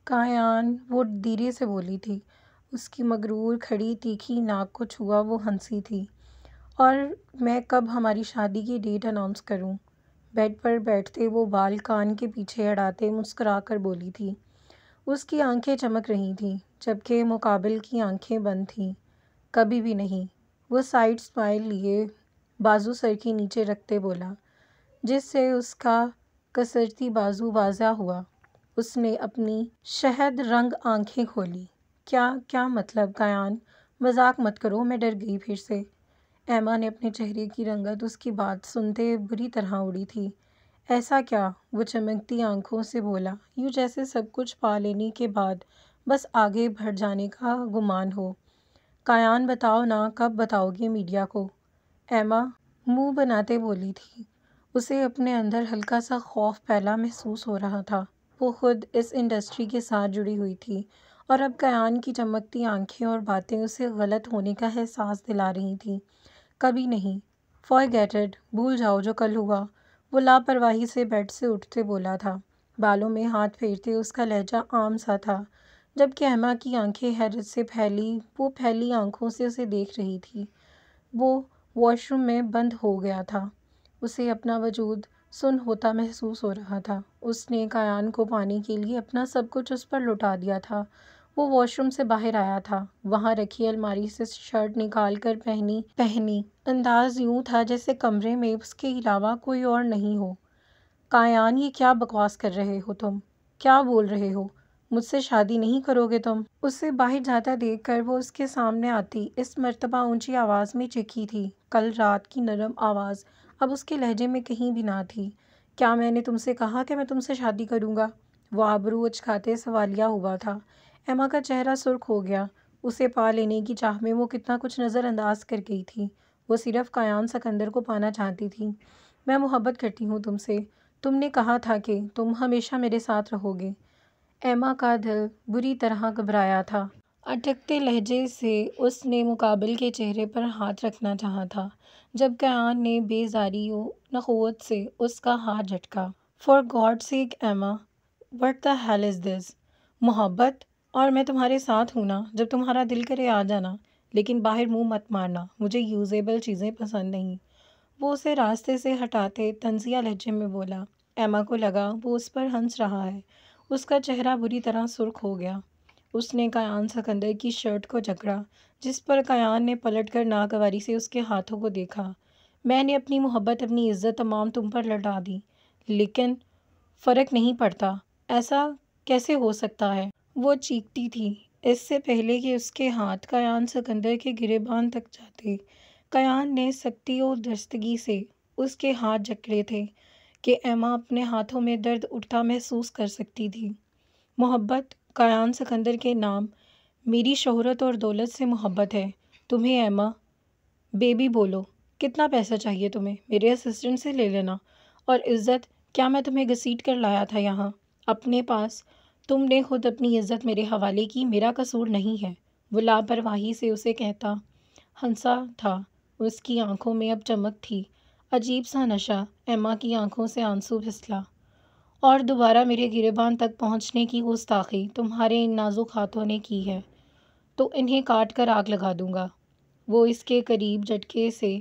کایان وہ دھیرے سے بولی تھی۔ اس کی مغرور کھڑی تیکھی ناک کو چھوا وہ ہنسی تھی۔ اور میں کب ہماری شادی کی ڈیٹ اناؤنس کروں؟ بیڈ پر بیٹھتے وہ بال کان کے پیچھے اڑاتے مسکرا کر بولی تھی۔ اس کی آنکھیں چمک رہی تھیں جبکہ مقابل کی آنکھیں بند تھیں۔ کبھی بھی نہیں۔ وہ سائڈ اسمائل لیے بازو سر کے نیچے رکھتے بولا، جس سے اس کا کسرتی بازو واضح ہوا۔ اس نے اپنی شہد رنگ آنکھیں کھولی۔ کیا مطلب کایان؟ مذاق مت کرو، میں ڈر گئی پھر سے۔ ایما نے اپنے چہرے کی رنگت اس کی بات سنتے بری طرح اڑی تھی۔ ایسا کیا؟ وہ چمکتی آنکھوں سے بولا، یوں جیسے سب کچھ پا لینے کے بعد بس آگے بڑھ جانے کا گمان ہو۔ کایان بتاؤ نا، کب بتاؤ گے میڈیا کو؟ ایما منہ بناتے بولی تھی۔ اسے اپنے اندر ہلکا سا خوف پھیلا محسوس ہو رہا تھا۔ وہ خود اس انڈسٹری کے ساتھ جڑی ہوئی تھی اور اب کایان کی چمکتی آنکھیں اور باتیں اسے غلط ہونے کا احساس دلا رہی تھیں۔ کبھی نہیں۔ فارگیٹ اٹ، بھول جاؤ جو کل ہوا۔ وہ لاپرواہی سے بیڈ سے اٹھتے بولا تھا، بالوں میں ہاتھ پھیرتے۔ اس کا لہجہ عام سا تھا جبکہ ایما کی آنکھیں حیرت سے وہ پھیلی آنکھوں سے اسے دیکھ رہی تھی۔ وہ واش روم میں بند ہو گیا تھا۔ اسے اپنا وجود سن ہوتا محسوس ہو رہا تھا۔ اس نے کایان کو پانے کے لیے اپنا سب کچھ اس پر لٹا دیا تھا۔ وہ واش روم سے باہر آیا تھا، وہاں رکھی الماری سے شرٹ نکال کر پہنی۔ انداز یوں تھا جیسے کمرے میں اس کے علاوہ کوئی اور نہیں ہو۔ کایان، یہ کیا بکواس کر رہے ہو تم؟ کیا بول رہے ہو؟ مجھ سے شادی نہیں کرو گے تم؟ اسے باہر جاتا دیکھ کر وہ اس کے سامنے آتی اس مرتبہ اونچی آواز میں چیخی تھی۔ کل رات کی نرم آواز اب اس کے لہجے میں کہیں بھی نہ تھی۔ کیا میں نے تم سے کہا کہ میں تم سے شادی کروں گا؟ وہ آبرو اچکاتے سوالیہ ہوا تھا۔ ایما کا چہرہ سرخ ہو گیا۔ اسے پا لینے کی چاہ میں وہ کتنا کچھ نظر انداز کر گئی تھی۔ وہ صرف کایان سکندر کو پانا چاہتی تھی۔ میں محبت کرتی ہوں تم سے۔ تم نے کہا تھا کہ تم ہمیشہ میرے ساتھ رہو گے۔ ایما کا دل بری طرح گھبرایا تھا۔ اٹکتے لہجے سے اس نے مقابل کے چہرے پر ہاتھ رکھنا چاہا تھا جب کایان نے بے زاری و نخوت سے اس کا ہاتھ جھٹکا۔ For God sake Emma, what the hell is this? محبت؟ اور میں تمہارے ساتھ ہوں نا، جب تمہارا دل کرے آ جانا، لیکن باہر منہ مت مارنا، مجھے یوزیبل چیزیں پسند نہیں۔ وہ اسے راستے سے ہٹاتے طنزیہ لہجے میں بولا۔ ایما کو لگا وہ اس پر ہنس رہا ہے۔ اس کا چہرہ بری طرح سرخ ہو گیا۔ اس نے کایان سکندر کی شرٹ کو جکڑا جس پر کایان نے پلٹ کر ناگواری سے اس کے ہاتھوں کو دیکھا۔ میں نے اپنی محبت، اپنی عزت تمام تم پر لٹا دی، لیکن فرق نہیں پڑتا۔ ایسا کیسے ہو سکتا ہے؟ وہ چیختی تھی۔ اس سے پہلے کہ اس کے ہاتھ کایان سکندر کے گریباں تک جاتے، کایان نے سختی و درستگی سے اس کے ہاتھ جکڑے تھے کہ ایما اپنے ہاتھوں میں درد اٹھتا محسوس کر سکتی تھی۔ محبت؟ کایان سکندر کے نام، میری شہرت اور دولت سے محبت ہے تمہیں ایما؟ بیبی بولو، کتنا پیسہ چاہیے تمہیں؟ میرے اسسٹنٹ سے لے لینا۔ اور عزت؟ کیا میں تمہیں گھسیٹ کر لایا تھا یہاں اپنے پاس؟ تم نے خود اپنی عزت میرے حوالے کی، میرا قصور نہیں ہے۔ وہ لاپرواہی سے اسے کہتا ہنسا تھا۔ اس کی آنکھوں میں اب چمک تھی، عجیب سا نشہ۔ ایما کی آنکھوں سے آنسو پھسلا۔ اور دوبارہ میرے گریباں تک پہنچنے کی گستاخی تمہارے ان نازک ہاتھوں نے کی ہے تو انہیں کاٹ کر آگ لگا دوں گا۔ وہ اس کے قریب جھٹکے سے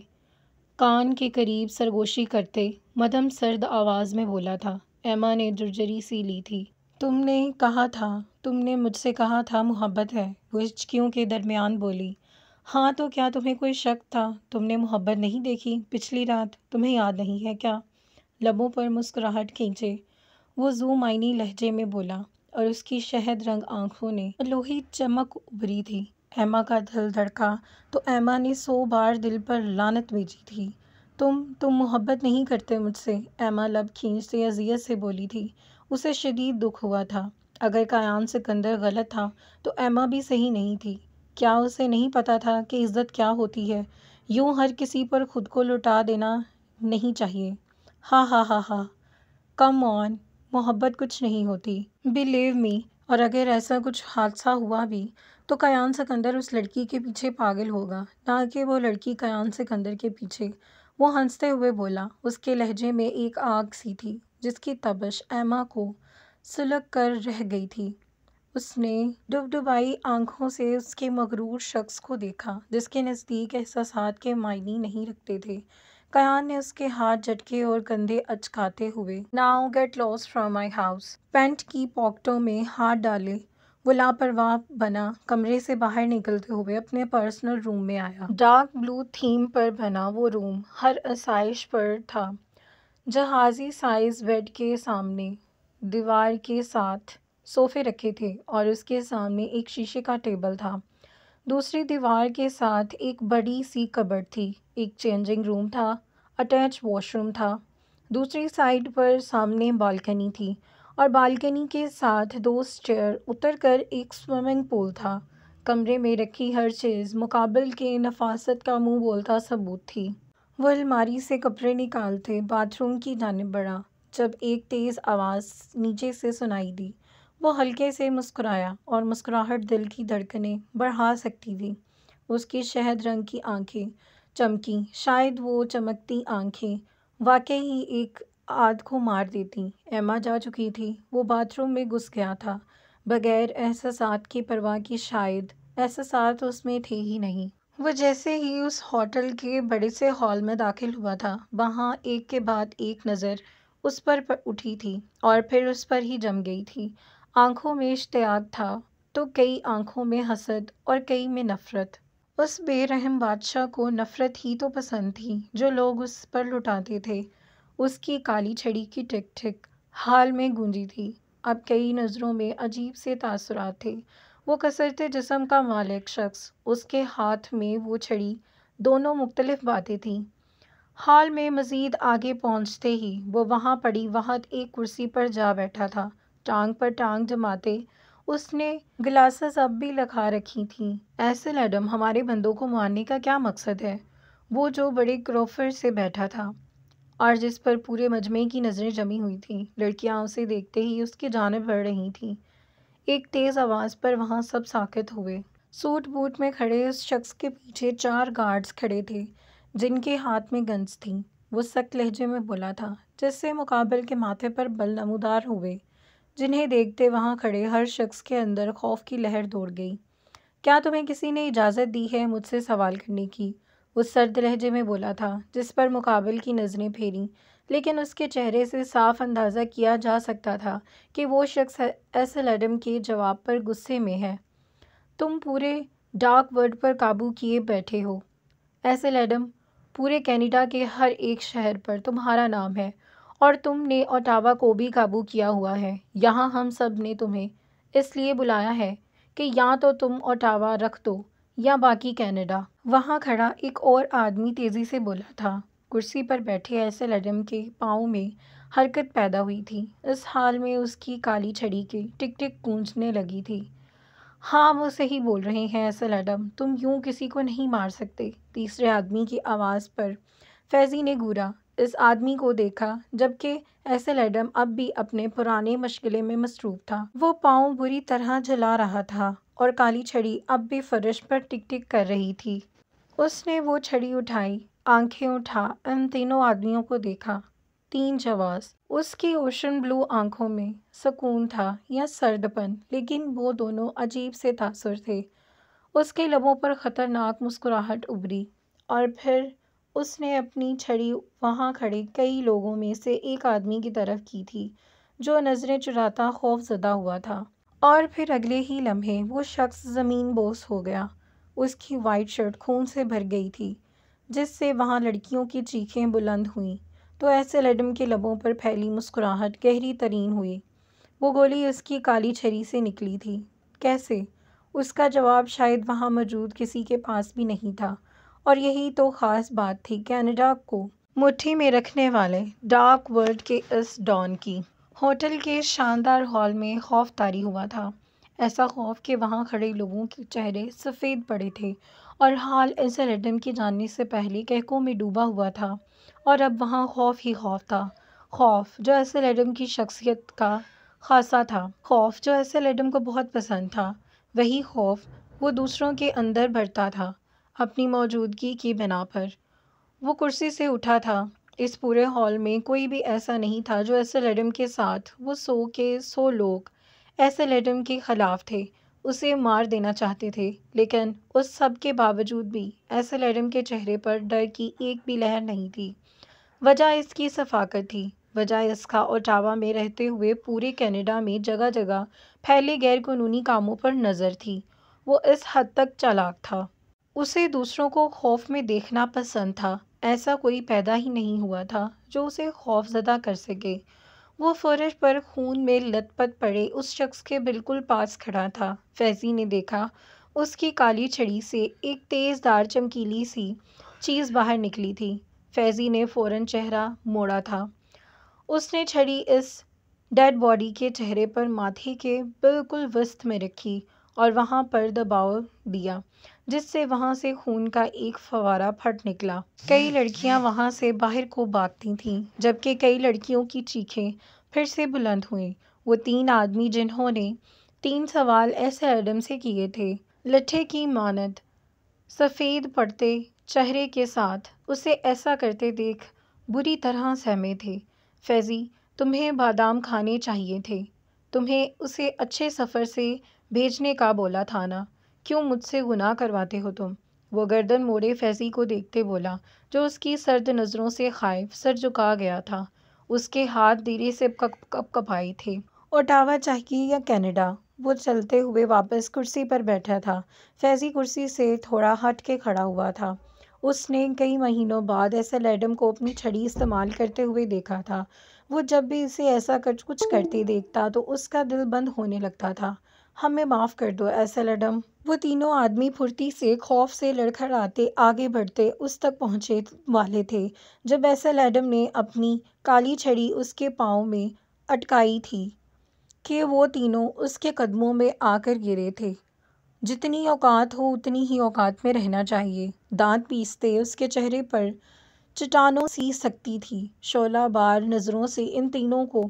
کان کے قریب سرگوشی کرتے مدھم سرد آواز میں بولا تھا۔ ایما نے جرجری سی لی تھی۔ تم نے مجھ سے کہا تھا محبت ہے، وہ ہچکیوں کے درمیان بولی۔ ہاں تو کیا تمہیں کوئی شک تھا؟ تم نے محبت نہیں دیکھی پچھلی رات؟ تمہیں یاد نہیں ہے کیا؟ لبوں پر مسکراہٹ کھینچے وہ ذو معنی لہجے میں بولا اور اس کی شہد رنگ آنکھوں نے الوہی چمک ابھری تھی۔ ایما کا دل دھڑکا تو ایما نے 100 بار دل پر لعنت بھیجی تھی۔ تم محبت نہیں کرتے مجھ سے؟ ایما لب کھینچتے اذیت سے بولی تھی۔ اسے شدید دکھ ہوا تھا۔ اگر کایان سکندر غلط تھا تو ایما بھی صحیح نہیں تھی۔ کیا اسے نہیں پتا تھا کہ عزت کیا ہوتی ہے؟ یوں ہر کسی پر خود کو لٹا دینا نہیں چاہیے۔ ہا ہا ہا ہا، کم آن، محبت کچھ نہیں ہوتی، بلیو می۔ اور اگر ایسا کچھ حادثہ ہوا بھی تو کایان سکندر اس لڑکی کے پیچھے پاگل ہوگا، نہ کہ وہ لڑکی کایان سکندر کے پیچھے۔ وہ ہنستے ہوئے بولا۔ اس کے لہجے میں ایک آگ سی تھی جس کی تپش ایما کو سلگ کر رہ گئی تھی۔ اس نے ڈبڈبائی آنکھوں سے اس کے مغرور شخص کو دیکھا جس کے نزدیک احساسات کے معنی نہیں رکھتے تھے۔ کیان نے اس کے ہاتھ جھٹکے اور کندھے اچکاتے ہوئے "now get lost from my house" pant کی پاکٹوں میں ہاتھ ڈالے وہ لاپرواہ بنا کمرے سے باہر نکلتے ہوئے اپنے پرسنل روم میں آیا۔ ڈارک بلو تھیم پر بنا وہ روم ہر آسائش پر تھا۔ جہازی سائز بیڈ کے سامنے دیوار کے ساتھ صوفے رکھے تھے اور اس کے سامنے ایک شیشے کا ٹیبل تھا۔ دوسری دیوار کے ساتھ ایک بڑی سی کبرڈ تھی، ایک چینجنگ روم تھا، اٹیچ واش روم تھا۔ دوسری سائڈ پر سامنے بالکنی تھی اور بالکنی کے ساتھ 2 اسٹیئر اتر کر ایک سوئمنگ پول تھا۔ کمرے میں رکھی ہر چیز مقابل کے نفاست کا منہ بولتا ثبوت تھی۔ وہ الماری سے کپڑے نکالتے باتھ روم کی جانب بڑھا جب ایک تیز آواز نیچے سے سنائی دی۔ وہ ہلکے سے مسکرایا اور مسکراہٹ دل کی دھڑکنیں بڑھا سکتی تھی۔ اس کی شہد رنگ کی آنکھیں چمکیں، شاید وہ چمکتی آنکھیں واقعی ہی ایک آدھ کو مار دیتیں۔ ایما جا چکی تھی۔ وہ باتھ روم میں گھس گیا تھا بغیر احساسات کی پرواہ کے، شاید احساسات اس میں تھے ہی نہیں۔ وہ جیسے ہی اس ہوٹل کے بڑے سے ہال میں داخل ہوا تھا، وہاں ایک کے بعد ایک نظر اس پر اٹھی تھی اور پھر اس پر ہی جم گئی تھی۔ آنکھوں میں اشتیاق تھا تو کئی آنکھوں میں حسد اور کئی میں نفرت۔ اس بے رحم بادشاہ کو نفرت ہی تو پسند تھی جو لوگ اس پر لٹاتے تھے۔ اس کی کالی چھڑی کی ٹک ٹک حال میں گونجی تھی۔ اب کئی نظروں میں عجیب سے تاثرات تھے۔ وہ کثرت جسم کا مالک شخص، اس کے ہاتھ میں وہ چھڑی، دونوں مختلف باتیں تھیں۔ ہال میں مزید آگے پہنچتے ہی وہ وہاں پڑی وقت ایک کرسی پر جا بیٹھا تھا، ٹانگ پر ٹانگ جماتے۔ اس نے گلاسز اب بھی لگا رکھی تھیں۔ ایسل ایڈم، ہمارے بندوں کو مارنے کا کیا مقصد ہے؟ وہ جو بڑے کروفر سے بیٹھا تھا اور جس پر پورے مجمع کی نظریں جمی ہوئی تھیں، لڑکیاں اسے دیکھتے ہی اس کی جانب بڑھ رہی تھیں۔ ایک تیز آواز پر وہاں سب ساکت ہوئے۔ سوٹ بوٹ میں کھڑے اس شخص کے پیچھے 4 گارڈز کھڑے تھے جن کے ہاتھ میں گنز تھیں۔ وہ سخت لہجے میں بولا تھا جس سے مقابل کے ماتھے پر بل نمودار ہوئے، جنہیں دیکھتے وہاں کھڑے ہر شخص کے اندر خوف کی لہر دوڑ گئی۔ "کیا تمہیں کسی نے اجازت دی ہے مجھ سے سوال کرنے کی؟" وہ سرد لہجے میں بولا تھا جس پر مقابل کی نظریں پھیریں، لیکن اس کے چہرے سے صاف اندازہ کیا جا سکتا تھا کہ وہ شخص ایسل ایڈم کے جواب پر غصے میں ہے۔ "تم پورے ڈارک ورلڈ پر قابو کیے بیٹھے ہو ایسل ایڈم، پورے کینیڈا کے ہر ایک شہر پر تمہارا نام ہے اور تم نے اوٹاوا کو بھی قابو کیا ہوا ہے۔ یہاں ہم سب نے تمہیں اس لیے بلایا ہے کہ یا تو تم اوٹاوا رکھ دو یا باقی کینیڈا۔" وہاں کھڑا ایک اور آدمی تیزی سے بولا تھا۔ کرسی پر بیٹھے ایسل ایڈم کے پاؤں میں حرکت پیدا ہوئی تھی۔ اس حال میں اس کی کالی چھڑی کی ٹک ٹک گونجنے لگی تھی۔ "ہاں، وہ صحیح بول رہے ہیں ایسل ایڈم، تم یوں کسی کو نہیں مار سکتے۔" تیسرے آدمی کی آواز پر فیضی نے گھورا، اس آدمی کو دیکھا جبکہ ایسل ایڈم اب بھی اپنے پرانے مشغلے میں مصروف تھا۔ وہ پاؤں بری طرح جلا رہا تھا اور کالی چھڑی اب بھی فرش پر ٹک ٹک کر رہی تھی۔ اس نے وہ چھڑی اٹھائی، آنکھیں اٹھا ان تینوں آدمیوں کو دیکھا۔ 3 جواز۔ اس کی اوشن بلو آنکھوں میں سکون تھا یا سرد پن، لیکن وہ دونوں عجیب سے تاثر تھے۔ اس کے لبوں پر خطرناک مسکراہٹ ابھری اور پھر اس نے اپنی چھڑی وہاں کھڑے کئی لوگوں میں سے ایک آدمی کی طرف کی تھی جو نظریں چراتا خوف زدہ ہوا تھا۔ اور پھر اگلے ہی لمحے وہ شخص زمین بوس ہو گیا۔ اس کی وائٹ شرٹ خون سے بھر گئی تھی جس سے وہاں لڑکیوں کی چیخیں بلند ہوئیں تو ایسل ایڈم کے لبوں پر پھیلی مسکراہٹ گہری ترین ہوئی۔ وہ گولی اس کی کالی چھری سے نکلی تھی۔ کیسے؟ اس کا جواب شاید وہاں موجود کسی کے پاس بھی نہیں تھا، اور یہی تو خاص بات تھی کینیڈا کو مٹھی میں رکھنے والے ڈارک ورلڈ کے اس ڈان کی۔ ہوٹل کے شاندار ہال میں خوف طاری ہوا تھا، ایسا خوف کہ وہاں کھڑے لوگوں کے چہرے سفید پڑے تھے اور حال ایسل ایڈم کے جاننے سے پہلے کہکوں میں ڈوبا ہوا تھا، اور اب وہاں خوف ہی خوف تھا۔ خوف جو ایسل ایڈم کی شخصیت کا خاصہ تھا، خوف جو ایسل ایڈم کو بہت پسند تھا، وہی خوف وہ دوسروں کے اندر بھرتا تھا اپنی موجودگی کی بنا پر۔ وہ کرسی سے اٹھا تھا۔ اس پورے ہال میں کوئی بھی ایسا نہیں تھا جو ایسل ایڈم کے ساتھ وہ 100 کے 100 لوگ ایسل ایڈم کے خلاف تھے، اسے مار دینا چاہتے تھے، لیکن اس سب کے باوجود بھی ایسل ایڈم کے چہرے پر ڈر کی ایک بھی لہر نہیں تھی۔ وجہ اس کی ثقافت تھی، وجہ اس کا اوٹاوا میں رہتے ہوئے پورے کینیڈا میں جگہ جگہ پھیلے غیر قانونی کاموں پر نظر تھی۔ وہ اس حد تک چالاک تھا۔ اسے دوسروں کو خوف میں دیکھنا پسند تھا۔ ایسا کوئی پیدا ہی نہیں ہوا تھا جو اسے خوف زدہ کر سکے۔ وہ فرش پر خون میں لت پت پڑے اس شخص کے بالکل پاس کھڑا تھا۔ فیضی نے دیکھا، اس کی کالی چھڑی سے ایک تیز دھار چمکیلی سی چیز باہر نکلی تھی۔ فیضی نے فوراً چہرہ موڑا تھا۔ اس نے چھڑی اس ڈیڈ باڈی کے چہرے پر ماتھے کے بالکل وسط میں رکھی اور وہاں پر دباؤ دیا، جس سے وہاں سے خون کا ایک فوارہ پھٹ نکلا۔ کئی لڑکیاں وہاں سے باہر کو بھاگتی تھیں، جبکہ کئی لڑکیوں کی چیخیں پھر سے بلند ہوئیں۔ وہ 3 آدمی جنہوں نے 3 سوال ایسل ایڈم سے کیے تھے، لٹھے کی مانند سفید پڑتے چہرے کے ساتھ اسے ایسا کرتے دیکھ بری طرح سہمے تھے۔ فیضی، تمہیں بادام کھانے چاہیے تھے، تمہیں اسے اچھے سفر سے بھیجنے کا بولا تھا نا، کیوں مجھ سے گناہ کرواتے ہو تم؟ وہ گردن موڑے فیضی کو دیکھتے بولا، جو اس کی سرد نظروں سے خائف سر جھکا گیا تھا۔ اس کے ہاتھ دھیرے سے کپ کپائے تھے۔ اوٹاوا چاہیے یا کینیڈا؟ وہ چلتے ہوئے واپس کرسی پر بیٹھا تھا۔ فیضی کرسی سے تھوڑا ہٹ کے کھڑا ہوا تھا۔ اس نے کئی مہینوں بعد ایسل ایڈم کو اپنی چھڑی استعمال کرتے ہوئے دیکھا تھا۔ وہ جب بھی اسے ایسا کچھ کرتے دیکھتا تو اس کا دل بند ہونے لگتا تھا۔ ہمیں معاف کر دو ایسل ایڈم۔ وہ تینوں آدمی پھرتی سے خوف سے لڑکھڑاتے آگے بڑھتے اس تک پہنچے والے تھے جب ایسل ایڈم نے اپنی کالی چھڑی اس کے پاؤں میں اٹکائی تھی کہ وہ تینوں اس کے قدموں میں آ کر گرے تھے۔ جتنی اوقات ہو اتنی ہی اوقات میں رہنا چاہیے۔ دانت پیستے اس کے چہرے پر چٹانوں سی سختی تھی۔ شعلہ بار نظروں سے ان تینوں کو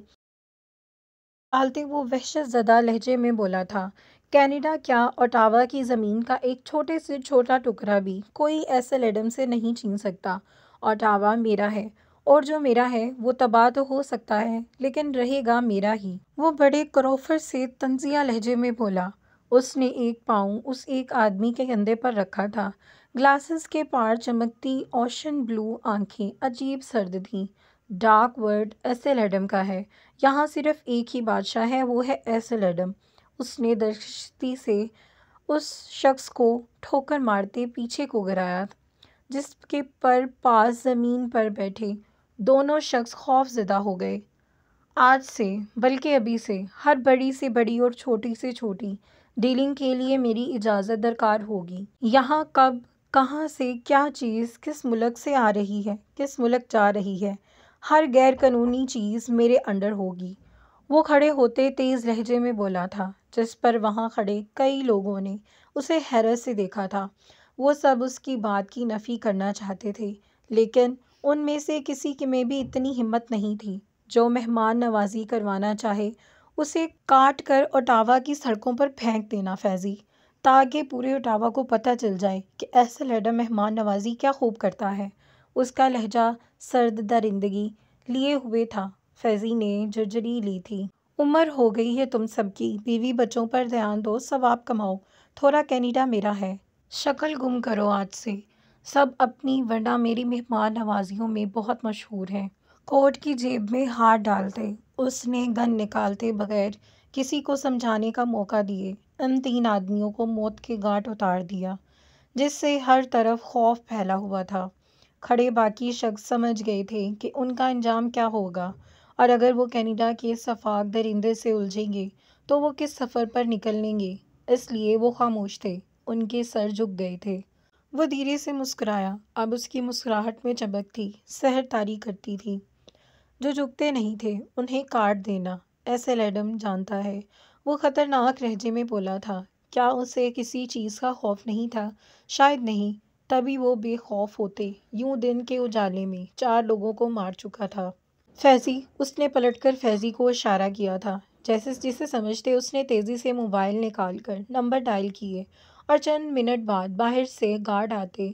ڈالتے وہ وحشت زدہ لہجے میں بولا تھا، کینیڈا کیا اوٹاوا کی زمین کا ایک چھوٹے سے چھوٹا ٹکڑا بھی کوئی ایسل ایڈم سے نہیں چھین سکتا۔ اوٹاوا میرا ہے، اور جو میرا ہے وہ تباہ تو ہو سکتا ہے لیکن رہے گا میرا ہی۔ وہ بڑے کروفر سے طنزیہ لہجے میں بولا۔ اس نے ایک پاؤں اس ایک آدمی کے کندھے پر رکھا تھا۔ گلاسز کے پار چمکتی اوشن بلو آنکھیں عجیب سرد تھیں۔ ڈارک ورلڈ ایسل ایڈم کا ہے، یہاں صرف ایک ہی بادشاہ ہے، وہ ہے ایسل ایڈم۔ اس نے درشتی سے اس شخص کو ٹھوکر مارتے پیچھے کو گرایا جس کے پر پاس زمین پر بیٹھے دونوں شخص خوف زدہ ہو گئے۔ آج سے، بلکہ ابھی سے، ہر بڑی سے بڑی اور چھوٹی سے چھوٹی ڈیلنگ کے لیے میری اجازت درکار ہوگی۔ یہاں کب، کہاں سے کیا چیز کس ملک سے آ رہی ہے، کس ملک جا رہی ہے، ہر غیر قانونی چیز میرے انڈر ہوگی۔ وہ کھڑے ہوتے تیز لہجے میں بولا تھا، جس پر وہاں کھڑے کئی لوگوں نے اسے حیرت سے دیکھا تھا۔ وہ سب اس کی بات کی نفی کرنا چاہتے تھے، لیکن ان میں سے کسی میں بھی اتنی ہمت نہیں تھی جو مہمان نوازی کروانا چاہے اسے کاٹ کر اوٹاوا کی سڑکوں پر پھینک دینا فیضی، تاکہ پورے اوٹاوا کو پتہ چل جائے کہ ایسل ایڈم مہمان نوازی کیا خوب کرتا ہے۔ اس کا لہجہ سرد درندگی لیے ہوئے تھا۔ فیضی نے جھرجھری لی تھی۔ عمر ہو گئی ہے تم سب کی، بیوی بچوں پر دھیان دو، ثواب کماؤ، تھوڑا کینیڈا میرا ہے۔ شکل گم کرو آج سے سب اپنی، ورنہ میری مہمان نوازیوں میں بہت مشہور ہیں۔ کوٹ کی جیب میں ہاتھ ڈالتے اس نے گن نکالتے بغیر کسی کو سمجھانے کا موقع دیے ان 3 آدمیوں کو موت کے گھاٹ اتار دیا، جس سے ہر طرف خوف پھیلا ہوا تھا۔ کھڑے باقی شخص سمجھ گئے تھے کہ ان کا انجام کیا ہوگا، اور اگر وہ کینیڈا کے سفاک درندے سے الجھیں گے تو وہ کس سفر پر نکلیں گے، اس لیے وہ خاموش تھے، ان کے سر جھک گئے تھے۔ وہ دھیرے سے مسکرایا، اب اس کی مسکراہٹ میں چمک تھی، سحر طاری کرتی تھی۔ جو جھکتے نہیں تھے انہیں کاٹ دینا ایسل ایڈم جانتا ہے۔ وہ خطرناک لہجے میں بولا تھا۔ کیا اسے کسی چیز کا خوف نہیں تھا؟ شاید نہیں، تبھی وہ بے خوف ہوتے یوں دن کے اجالے میں 4 لوگوں کو مار چکا تھا۔ فیضی، اس نے پلٹ کر فیضی کو اشارہ کیا تھا، جسے سمجھتے اس نے تیزی سے موبائل نکال کر نمبر ڈائل کیے، اور چند منٹ بعد باہر سے گارڈ آتے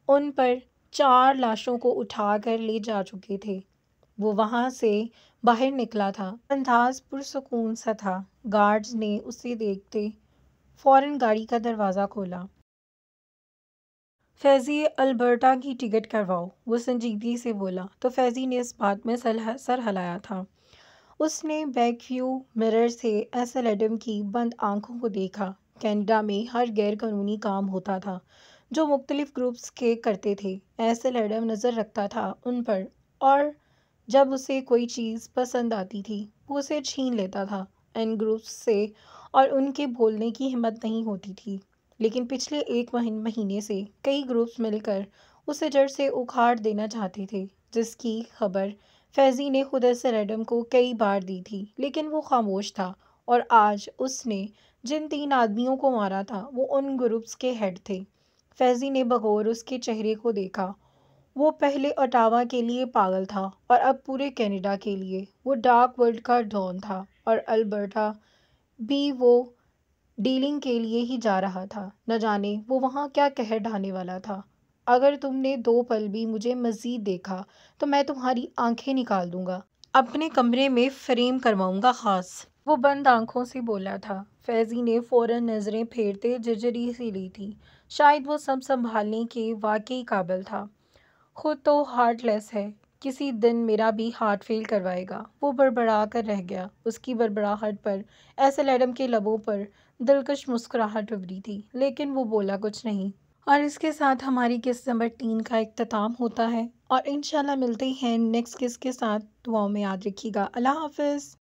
ان پر 4 لاشوں کو اٹھا کر لے جا چکے تھے۔ وہ وہاں سے باہر نکلا تھا۔ انداز پرسکون سا تھا۔ گارڈز نے اسے دیکھتے فوراً گاڑی کا دروازہ کھولا۔ فیضی، البرٹا کی ٹکٹ کرواؤ، وہ سنجیدگی سے بولا تو فیضی نے اس بات میں سر ہلایا تھا۔ اس نے بیک ویو مرر سے ایسل ایڈم کی بند آنکھوں کو دیکھا۔ کینیڈا میں ہر غیر قانونی کام ہوتا تھا جو مختلف گروپس کے کرتے تھے۔ ایسل ایڈم نظر رکھتا تھا ان پر، اور جب اسے کوئی چیز پسند آتی تھی وہ اسے چھین لیتا تھا۔ ان گروپس سے اور ان کے بولنے کی ہمت نہیں ہوتی تھی، لیکن پچھلے ایک مہینے سے کئی گروپس مل کر اسے جڑ سے اکھاڑ دینا چاہتے تھے، جس کی خبر فیضی نے خود ایسل ایڈم کو کئی بار دی تھی، لیکن وہ خاموش تھا۔ اور آج اس نے جن 3 آدمیوں کو مارا تھا وہ ان گروپس کے ہیڈ تھے۔ فیضی نے بغور اس کے چہرے کو دیکھا۔ وہ پہلے اٹاوا کے لیے پاگل تھا اور اب پورے کینیڈا کے لیے۔ وہ ڈارک ورلڈ کا ڈان تھا، اور البرٹا بھی وہ ڈیلنگ کے لیے ہی جا رہا تھا۔ نہ جانے وہ وہاں کیا قہر ڈھانے والا تھا۔ اگر تم نے 2 پل بھی مجھے مزید دیکھا تو میں تمہاری آنکھیں نکال دوں گا۔ اپنے کمرے میں فریم کرواؤں گا خاص، وہ بند آنکھوں سے بولا تھا۔ فیضی نے فوراً نظریں پھیرتے جرجری سی لی تھی۔ شاید وہ سب سنبھالنے کے واقعی قابل تھا۔ خود تو ہارٹ لیس ہے، کسی دن میرا بھی ہارٹ فیل کروائے گا، وہ بڑبڑا کر رہ گیا۔ اس کی بڑبڑاہٹ پر ایسل ایڈم کے لبوں پر دلکش مسکراہٹ ابھری تھی، لیکن وہ بولا کچھ نہیں۔ اور اس کے ساتھ ہماری قسط نمبر 3 کا اختتام ہوتا ہے، اور انشاءاللہ ملتے ہیں نیکسٹ قسط کے ساتھ۔ دعاؤں میں یاد رکھیے گا۔ اللہ حافظ۔